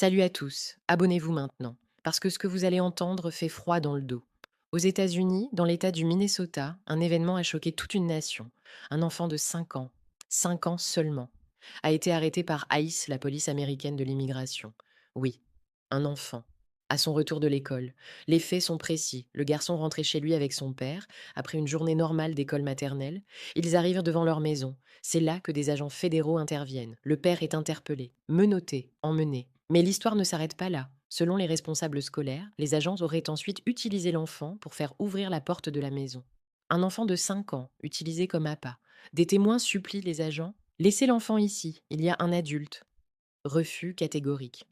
Salut à tous, abonnez-vous maintenant, parce que ce que vous allez entendre fait froid dans le dos. Aux États-Unis, dans l'État du Minnesota, un événement a choqué toute une nation. Un enfant de 5 ans seulement, a été arrêté par ICE, la police américaine de l'immigration. Oui, un enfant. À son retour de l'école. Les faits sont précis. Le garçon rentrait chez lui avec son père, après une journée normale d'école maternelle. Ils arrivent devant leur maison. C'est là que des agents fédéraux interviennent. Le père est interpellé, menotté, emmené. Mais l'histoire ne s'arrête pas là. Selon les responsables scolaires, les agents auraient ensuite utilisé l'enfant pour faire ouvrir la porte de la maison. Un enfant de 5 ans, utilisé comme appât. Des témoins supplient les agents. Laissez l'enfant ici, il y a un adulte. Refus catégorique.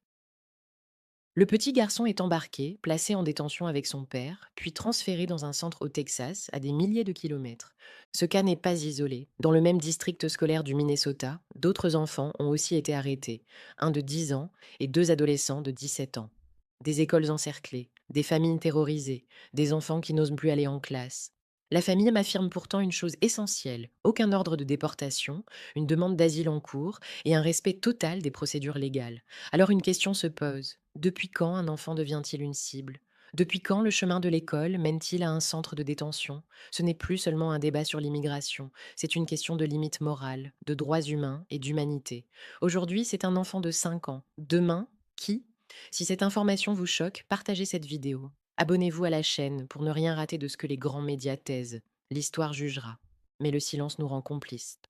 Le petit garçon est embarqué, placé en détention avec son père, puis transféré dans un centre au Texas, à des milliers de kilomètres. Ce cas n'est pas isolé. Dans le même district scolaire du Minnesota, d'autres enfants ont aussi été arrêtés, un de 10 ans et deux adolescents de 17 ans. Des écoles encerclées, des familles terrorisées, des enfants qui n'osent plus aller en classe. La famille m'affirme pourtant une chose essentielle, aucun ordre de déportation, une demande d'asile en cours et un respect total des procédures légales. Alors une question se pose. Depuis quand un enfant devient-il une cible? Depuis quand le chemin de l'école mène-t-il à un centre de détention? Ce n'est plus seulement un débat sur l'immigration, c'est une question de limite morale, de droits humains et d'humanité. Aujourd'hui, c'est un enfant de 5 ans. Demain, qui? Si cette information vous choque, partagez cette vidéo. Abonnez-vous à la chaîne pour ne rien rater de ce que les grands médias taisent. L'histoire jugera. Mais le silence nous rend complices.